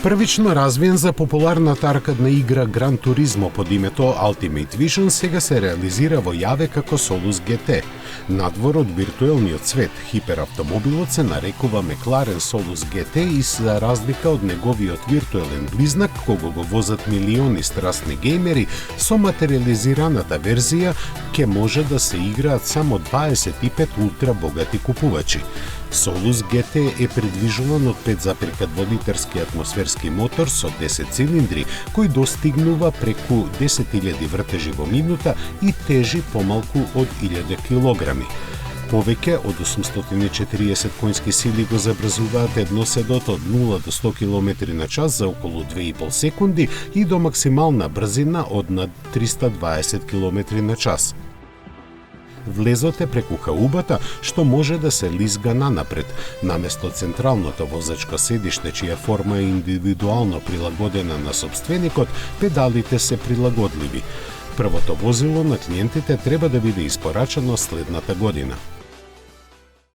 Првично развиен за популарната аркадна игра Gran Turismo под името Ultimate Vision, сега се реализира во јаве како Solus GT. Надвор од виртуелниот свет, хиперавтомобилот се нарекува McLaren Solus GT и за разлика од неговиот виртуелен близнак, кого го возат милиони страстни геймери, со материализираната верзија ќе може да се играат само 25 ултра богати купувачи. Solus GT е предвижуван од 5,2 литерски атмосферски мотор со 10 цилиндри, кој достигнува преку 10.000 вртежи во минута и тежи помалку од 1000 килограми. Повеќе од 840 конски сили го забрзуваат едноседот од 0 до 100 км на час за околу 2,5 секунди и до максимална брзина од над 320 км на час. Влезот е преку хаубата, што може да се лизга нанапред. Наместо централното возачко седиште, чија форма е индивидуално прилагодена на сопственикот, педалите се прилагодливи. Првото возило на клиентите треба да биде испорачано следната година.